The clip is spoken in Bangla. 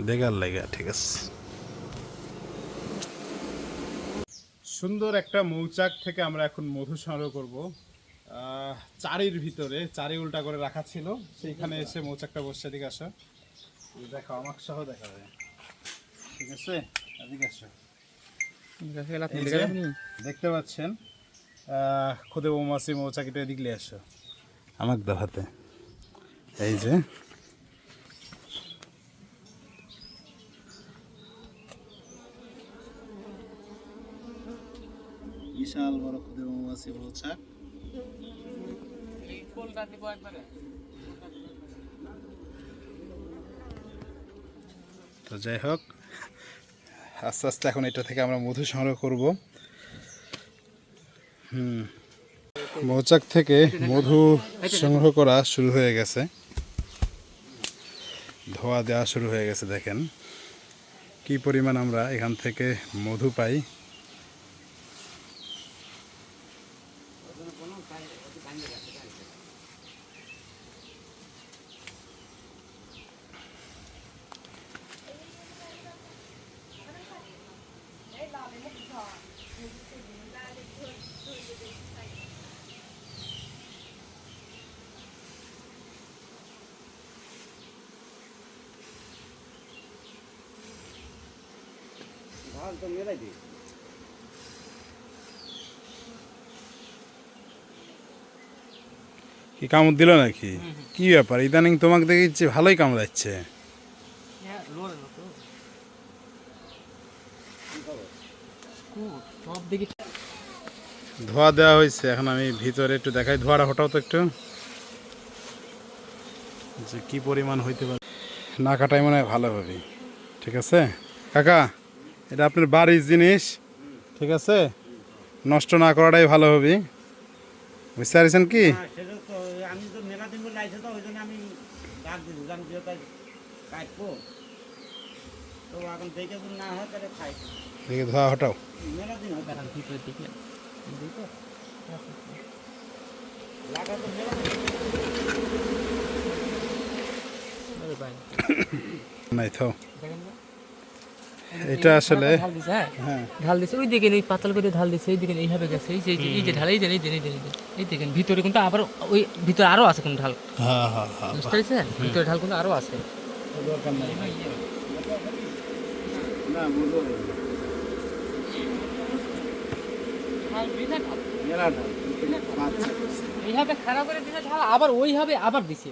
দেখার লেগে ঠিক আছে। সুন্দর একটা মৌচাক থেকে আমরা এখন মধু সংগ্রহ করব। চারির ভিতরে চারি উল্টা করে রাখা ছিল, সেইখানে এসে মৌচাকটা বসছে। এদিকে আসো, দেখো আমাকে সহ দেখাবে, ঠিক আছে? এদিকে আসো, দেখতে পাচ্ছেন খুদে মৌমাছি মৌচাকিটা, এদিকে আসো আমাকে দেখাতে। এই যে বিশাল বড় খুদে মৌমাছি মৌচাক। তো যাই হোক, আস্তে আস্তে এখন এটা থেকে আমরা মধু সংগ্রহ করব। মৌচাক থেকে মধু সংগ্রহ করা শুরু হয়ে গেছে, ধোয়া দেওয়া শুরু হয়ে গেছে। দেখেন কি পরিমাণ আমরা এখান থেকে মধু পাই। কি কামড় দিল নাকি? কি ব্যাপার, ইদানিং তোমাকে দেখছি ভালোই কামড়াচ্ছে। ধোয়া দেওয়া হয়েছে, এখন আমি ভিতরে একটু দেখাই। ধোয়াটা হটাও তো একটু, যে কি পরিমাণ হইতে পারে। না কাটাই মনে হয় ভালো হবে। ঠিক আছে কাকা, এটা আপনার বাড়ির জিনিস, ঠিক আছে? নষ্ট না করাটাই ভালো হবে, বুঝতে পারছেন কি? দেখে ধোয়া হটাও। নাই তো এটা আসলে ঢাল দিছে ওই দিকে, এই পাতল করে ঢাল দিছে এই দিকে, এইভাবে গেছে। এই যে এই যে ঢাল, এই দেন এই দেন এই দেন এই দেখেন ভিতরে কিন্তু আবার ওই ভিতরে আরো আছে কোন ঢাল। বুঝতে পারছেন? ভিতরে ঢাল কিন্তু আরো আছে। এইভাবে খারাপ করে দিছে ঢাল, আবার ওইভাবে আবার দিছে।